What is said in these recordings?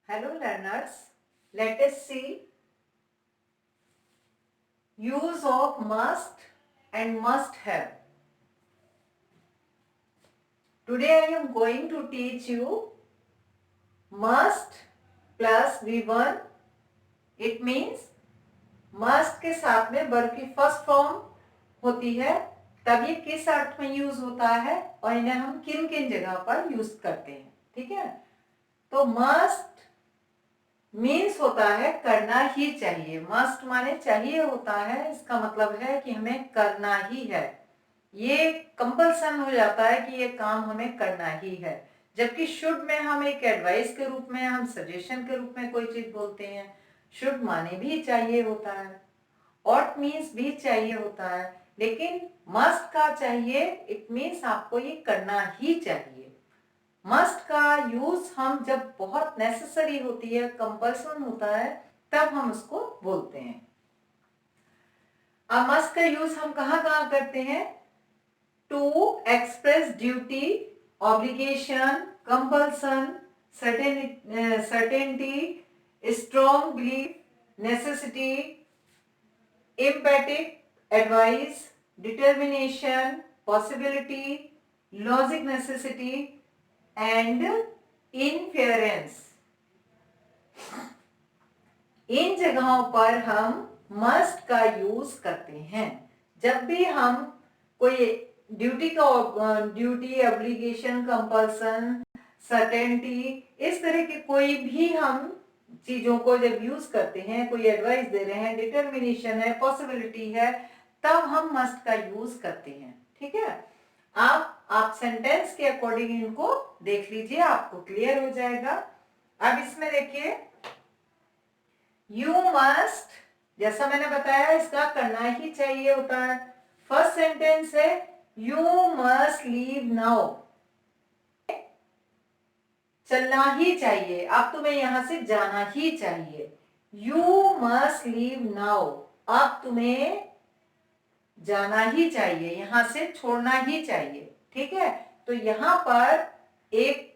Hello learners, let us see use of must and must have. Today I am going to teach you must plus V1. It means must के साथ में verb की first form होती है, तब ये किस अर्थ में यूज होता है और इन्हें हम किन किन जगह पर यूज करते हैं. ठीक है, तो मस्ट मीन्स होता है करना ही चाहिए. मस्ट माने चाहिए होता है, इसका मतलब है कि हमें करना ही है. ये कंपल्सन हो जाता है कि ये काम हमें करना ही है. जबकि शुड में हम एक एडवाइस के रूप में, हम सजेशन के रूप में कोई चीज बोलते हैं. शुड माने भी चाहिए होता है, ऑट मीन्स भी चाहिए होता है, लेकिन मस्ट का चाहिए इट मीन्स आपको ये करना ही चाहिए. मस्ट का यूज हम जब बहुत नेसेसरी होती है, कंपल्सन होता है, तब हम उसको बोलते हैं. अब मस्ट का यूज हम कहाँ कहाँ करते हैं? To express duty, obligation, compulsion, certainty, strong belief, necessity, emphatic advice, determination, possibility, logic necessity and inference. इन जगहों पर हम मस्ट का यूज करते हैं. जब भी हम कोई ड्यूटी ऑब्लिगेशन, कंपल्सन, सर्टेनिटी, इस तरह की कोई भी हम चीजों को जब यूज करते हैं, कोई एडवाइस दे रहे हैं, डिटर्मिनेशन है, पॉसिबिलिटी है, तब हम मस्ट का यूज करते हैं. ठीक है, आप सेंटेंस के अकॉर्डिंग इनको देख लीजिए, आपको क्लियर हो जाएगा. अब इसमें देखिए, यू मस्ट, जैसा मैंने बताया इसका करना ही चाहिए होता है. फर्स्ट सेंटेंस है यू मस्ट लीव नाउ, चलना ही चाहिए, अब तुम्हें यहां से जाना ही चाहिए. यू मस्ट लीव नाउ, अब तुम्हें जाना ही चाहिए, यहां से छोड़ना ही चाहिए. ठीक है, तो यहां पर एक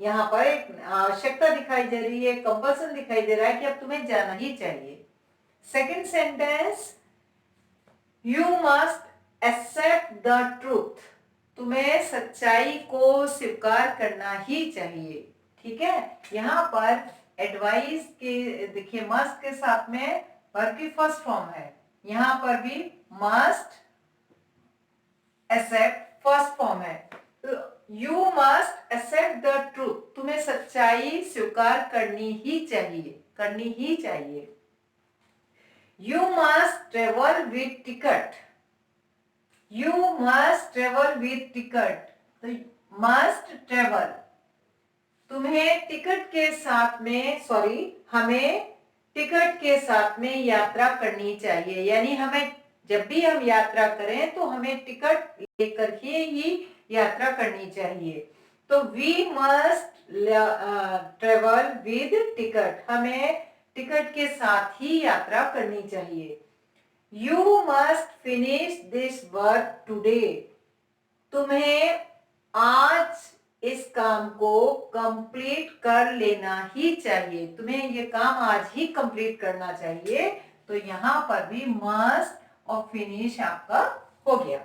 आवश्यकता दिखाई दे रही है, कंपल्सन दिखाई दे रहा है कि अब तुम्हें जाना ही चाहिए. Second sentence, you must accept the truth, तुम्हें सच्चाई को स्वीकार करना ही चाहिए. ठीक है, यहाँ पर एडवाइस के देखिए, मस्ट के साथ में वर्ब की फर्स्ट फॉर्म है, यहाँ पर भी मस्ट एक्सेप्ट फर्स्ट फॉर्म है. You must accept the truth, तुम्हें सच्चाई स्वीकार करनी ही चाहिए, करनी ही चाहिए. You must travel with ticket, you must travel with ticket, तो मस्ट ट्रेवल, तुम्हें टिकट के साथ में, हमें टिकट के साथ में यात्रा करनी चाहिए. यानी हमें जब भी हम यात्रा करें तो हमें टिकट लेकर के ही यात्रा करनी चाहिए. तो we must travel with ticket, हमें टिकट के साथ ही यात्रा करनी चाहिए. You must finish this work today, तुम्हें आज इस काम को कंप्लीट कर लेना ही चाहिए, तुम्हें ये काम आज ही कंप्लीट करना चाहिए. तो यहां पर भी मस्ट और फिनिश आपका हो गया.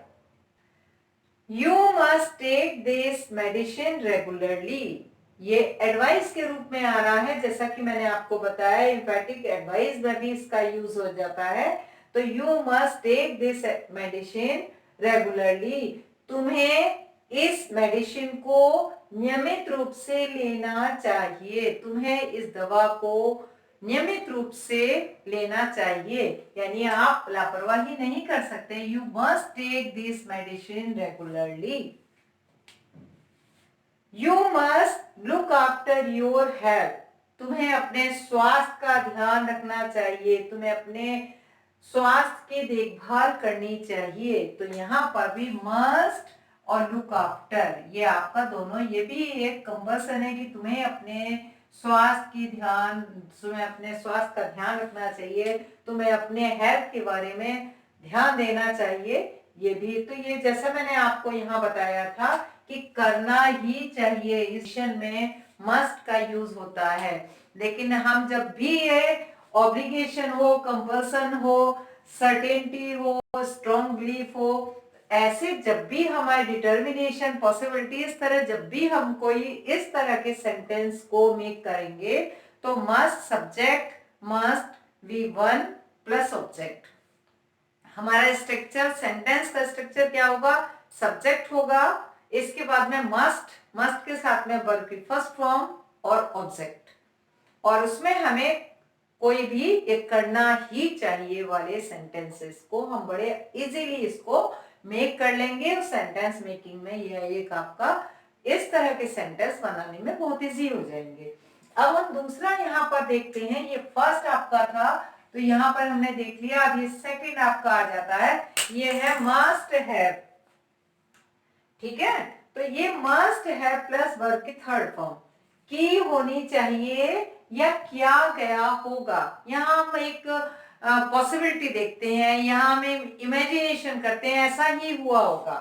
You must take this medicine regularly, ये एडवाइस के रूप में आ रहा है, जैसा कि मैंने आपको बताया एम्फैटिक एडवाइस में भी इसका यूज हो जाता है. तो you must take this medicine regularly, तुम्हें इस मेडिसिन को नियमित रूप से लेना चाहिए, तुम्हें इस दवा को नियमित रूप से लेना चाहिए. यानी आप लापरवाही नहीं कर सकते. You must take this medicine regularly. You must look after your health, तुम्हें अपने स्वास्थ्य का ध्यान रखना चाहिए, तुम्हें अपने स्वास्थ्य की देखभाल करनी चाहिए. तो यहाँ पर भी मस्ट और लुक आफ्टर, ये आपका दोनों, ये भी एक कंपल्सन है कि तुम्हें अपने स्वास्थ्य का ध्यान रखना चाहिए, तुम्हें अपने हेल्थ के बारे में ध्यान देना चाहिए. ये भी, तो ये जैसा मैंने आपको यहाँ बताया था कि करना ही चाहिए. इस में मस्ट का यूज होता है। लेकिन हम जब भी ये ऑब्लिगेशन हो, कंपल्सन हो, सर्टेनिटी हो, स्ट्रॉन्ग बिलीफ हो, ऐसे जब भी हमारे डिटर्मिनेशन, पॉसिबिलिटी, इस तरह जब भी हम कोई इस तरह के सेंटेंस को मेक करेंगे तो must subject must V one plus object. हमारा स्ट्रक्चर, सेंटेंस का स्ट्रक्चर क्या होगा? सब्जेक्ट होगा, इसके बाद में मस्ट, मस्ट के साथ में वर्ब की फर्स्ट फॉर्म और ऑब्जेक्ट, और उसमें हमें कोई भी एक करना ही चाहिए वाले सेंटेंसेस को हम बड़े इजीली इसको मेक कर लेंगे। सेंटेंस मेकिंग में यह एक आपका इस तरह के सेंटेंस बनाने में बहुत इजी हो जाएंगे। अब हम दूसरा यहाँ पर देखते हैं। ये फर्स्ट आपका था, तो यहाँ पर हमने देख लिया। अब ये सेकंड आपका आ जाता है, ये है मस्ट हैव। ठीक है, तो ये मस्ट हैव प्लस वर्ब की थर्ड फॉर्म, की होनी चाहिए या किया गया होगा। यहाँ हम एक पॉसिबिलिटी देखते हैं, यहाँ हम इमेजिनेशन करते हैं, ऐसा ही हुआ होगा।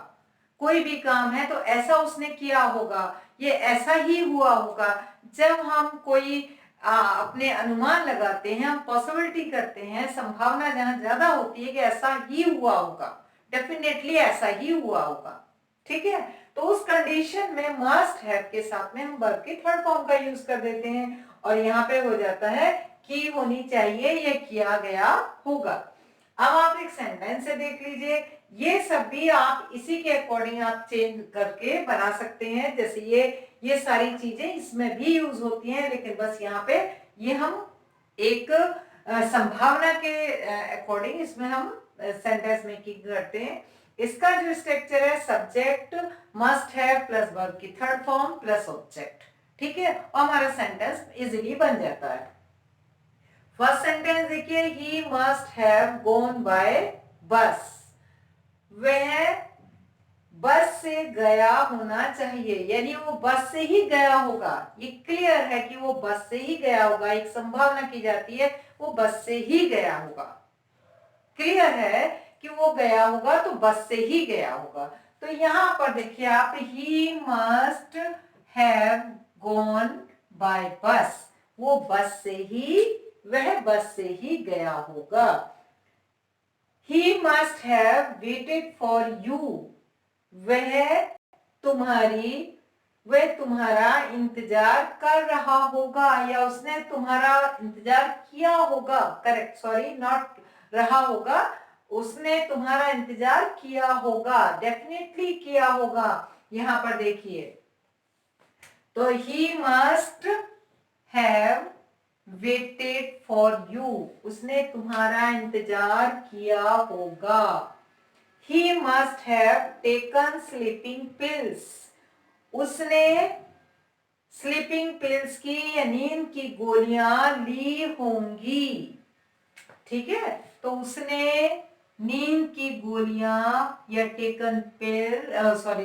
कोई भी काम है तो ऐसा उसने किया होगा, ये ऐसा ही हुआ होगा। जब हम कोई अपने अनुमान लगाते हैं, हम पॉसिबिलिटी करते हैं, संभावना जहां ज्यादा होती है कि ऐसा ही हुआ होगा, डेफिनेटली ऐसा ही हुआ होगा। ठीक है, तो उस कंडीशन में मस्ट हैव के साथ में हम वर्ब की थर्ड फॉर्म का यूज कर देते हैं, और यहाँ पे हो जाता है की होनी चाहिए या किया गया होगा। अब आप एक सेंटेंस से देख लीजिए, ये सब भी आप इसी के अकॉर्डिंग आप चेंज करके बना सकते हैं। जैसे ये सारी चीजें इसमें भी यूज होती हैं, लेकिन बस यहाँ पे ये हम एक संभावना के अकॉर्डिंग इसमें हम सेंटेंस मेकिंग करते हैं। इसका जो स्ट्रक्चर है, subject must have plus verb की थर्ड फॉर्म प्लस ऑब्जेक्ट। ठीक है, और हमारा सेंटेंस इजीली बन जाता है। फर्स्ट सेंटेंस देखिए, he must have gone by बस। वह बस से गया होना चाहिए, यानी वो बस से ही गया होगा। ये क्लियर है कि वो बस से ही गया होगा, एक संभावना की जाती है वो बस से ही गया होगा। क्लियर है कि वो गया होगा तो बस से ही गया होगा। तो यहां पर देखिए आप, he must have gone by बस, वो बस से ही, वह बस से ही गया होगा। He must have waited for you, वह तुम्हारा इंतजार कर रहा होगा, या उसने तुम्हारा इंतजार किया होगा। करेक्ट, सॉरी, नॉट रहा होगा, उसने तुम्हारा इंतजार किया होगा, डेफिनेटली किया होगा। यहां पर देखिए, तो he must have waited for you, उसने तुम्हारा इंतजार किया होगा। He must have taken sleeping pills, उसने स्लीपिंग पिल्स की या नींद की गोलियां ली होंगी। ठीक है, तो उसने नींद की गोलियां या टेकन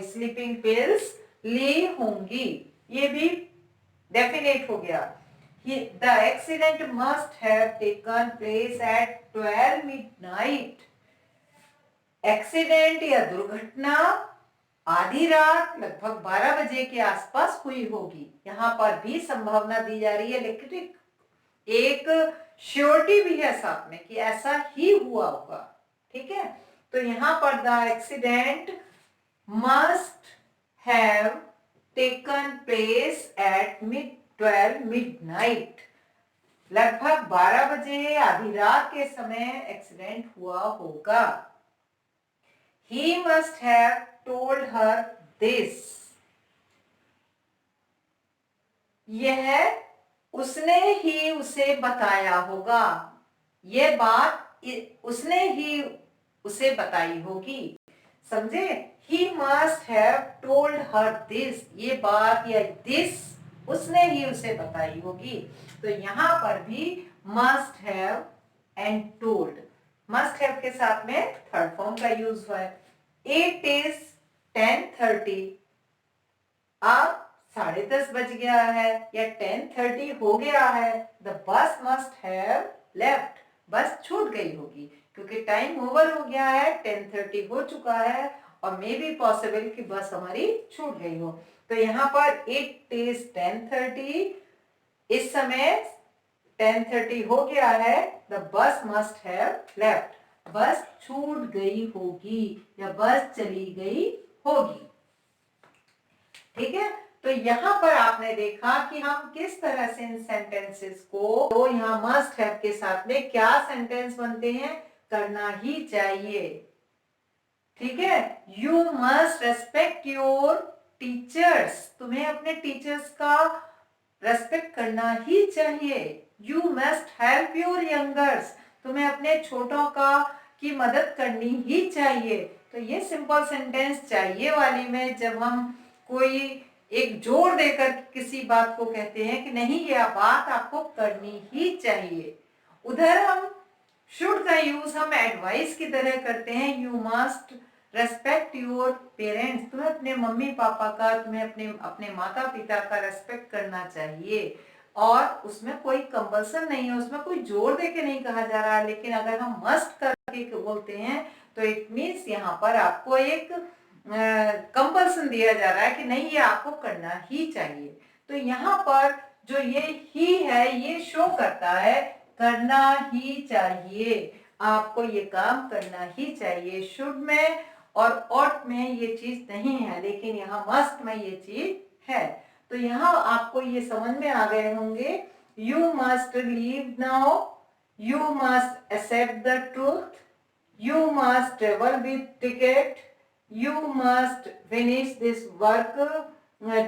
स्लीपिंग पिल्स ली होंगी, ये भी डेफिनेट हो गया। The accident must have taken place at 12 midnight. Accident या दुर्घटना आधी रात लगभग 12 बजे के आसपास हुई होगी। यहाँ पर भी संभावना दी जा रही है, लेकिन एक श्योरिटी भी है साथ में कि ऐसा ही हुआ होगा। ठीक है, तो यहाँ पर the accident must have taken place at 12 midnight, लगभग 12 बजे आधी रात के समय एक्सीडेंट हुआ होगा। He must have told her this, यह उसने ही उसे बताया होगा, यह बात उसने ही उसे बताई होगी। समझे? He must have told her this, ये बात या this उसने ही उसे बताई होगी। तो यहां पर भी must have and told, must have के साथ में थर्ड फॉर्म का यूज हुआ है। It is 10:30, अब 10:30 बज गया है या 10:30 हो गया है। The bus must have left, बस छूट गई होगी क्योंकि टाइम ओवर हो गया है, 10:30 हो चुका है, और मे बी पॉसिबल कि बस हमारी छूट गई हो। तो यहाँ पर इट इज 10:30, इस समय 10:30 हो गया है। The bus must have left, बस छूट गई होगी या बस चली गई होगी। ठीक है, तो यहाँ पर आपने देखा कि हम किस तरह से इन सेंटेंसेस को, तो यहाँ मस्ट हैव के साथ में क्या सेंटेंस बनते हैं, करना ही चाहिए। ठीक है, you must respect your teachers, तुम्हें अपने टीचर्स का रेस्पेक्ट करना ही चाहिए। You must help your youngers, तुम्हें अपने छोटों का की मदद करनी ही चाहिए। तो ये सिंपल सेंटेंस चाहिए वाली में जब हम कोई एक जोर देकर किसी बात को कहते हैं कि नहीं ये बात आपको करनी ही चाहिए। उधर हम शुड का यूज हम एडवाइस की तरह करते हैं। You must respect your parents, तुम्हें अपने मम्मी पापा का, तुम्हें अपने माता पिता का रेस्पेक्ट करना चाहिए। और उसमें कोई कंपल्सन नहीं है, उसमें कोई जोर दे के नहीं कहा जा रहा है। लेकिन अगर हम मस्ट करके बोलते हैं तो इट मीन्स यहाँ पर आपको एक कंपल्सन दिया जा रहा है कि नहीं ये आपको करना ही चाहिए। तो यहाँ पर जो ये ही है ये शो करता है करना ही चाहिए, आपको ये काम करना ही चाहिए। शुड में और ऑट में ये चीज नहीं है, लेकिन यहाँ मस्ट में ये चीज है। तो यहाँ आपको ये समझ में आ गए होंगे। You must leave now, you must accept the truth, you must travel with ticket, you must finish this work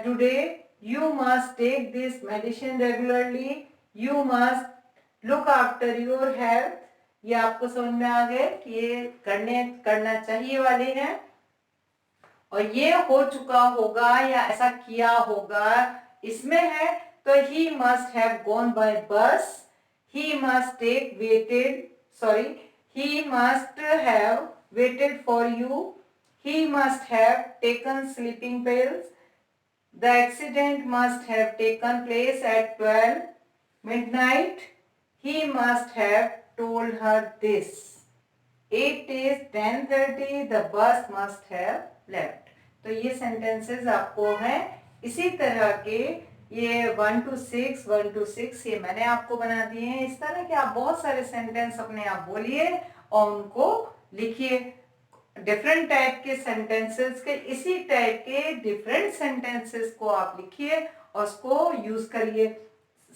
today, you must take this medicine regularly, you must look after your health। ये आपको समझ में आ गए कि ये करना चाहिए वाले हैं। और ये हो चुका होगा या ऐसा किया होगा इसमें है। तो he must have gone by bus, he must he must have waited for you, he must have taken sleeping pills, the accident must have taken place at 12 midnight, he must have told her this, it is 10:30, the bus must have left। तो ये sentences आपको हैं इसी तरह के, ये 1 to 6 ये मैंने आपको बना दिए हैं। इस तरह के आप बहुत सारे सेंटेंस अपने आप बोलिए और उनको लिखिए। डिफरेंट टाइप के सेंटेंसेस के, इसी टाइप के डिफरेंट सेंटेंसेस को आप लिखिए और उसको यूज करिए।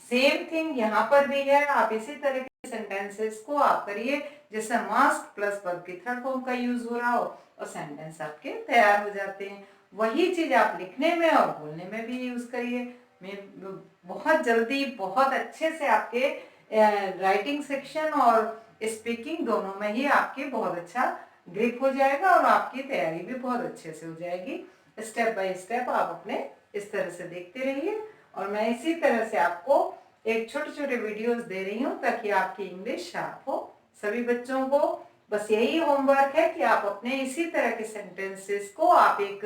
सेम थिंग यहाँ पर भी है, आप इसी तरह के सेंटेंसेस को आप करिए जिससे मस्ट प्लस वर्ब की थर्ड फॉर्म का यूज हो रहा हो और सेंटेंस आपके तैयार हो जाते हैं। वही चीज आप लिखने में और बोलने में भी यूज करिए। मैं बहुत जल्दी बहुत अच्छे से आपके राइटिंग सेक्शन और स्पीकिंग दोनों में ही आपके बहुत अच्छा ग्रिप हो जाएगा और आपकी तैयारी भी बहुत अच्छे से हो जाएगी। स्टेप बाय स्टेप आप अपने इस तरह से देखते रहिए और मैं इसी तरह से आपको एक छोटे छोटे वीडियोस दे रही हूँ ताकि आपकी इंग्लिश शार्प हो। सभी बच्चों को बस यही होमवर्क है कि आप अपने इसी तरह के सेंटेंसेस को आप एक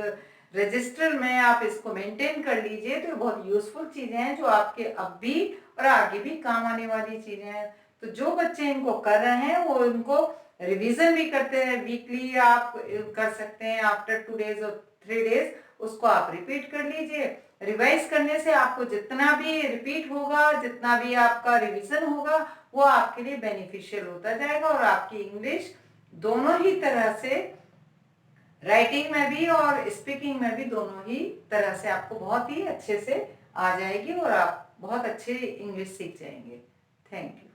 रजिस्टर में आप इसको मेंटेन कर लीजिए। तो बहुत यूजफुल चीजें हैं जो आपके अब भी और आगे भी काम आने वाली चीजें हैं। तो जो बच्चे इनको कर रहे हैं वो इनको रिवीजन भी करते हैं, वीकली आप कर सकते हैं, आफ्टर 2 days और 3 days उसको आप रिपीट कर लीजिए। रिवाइज करने से आपको जितना भी रिपीट होगा, जितना भी आपका रिवीजन होगा वो आपके लिए बेनिफिशियल होता जाएगा और आपकी इंग्लिश दोनों ही तरह से, राइटिंग में भी और स्पीकिंग में भी दोनों ही तरह से आपको बहुत ही अच्छे से आ जाएगी और आप बहुत अच्छे इंग्लिश सीख जाएंगे। Thank you.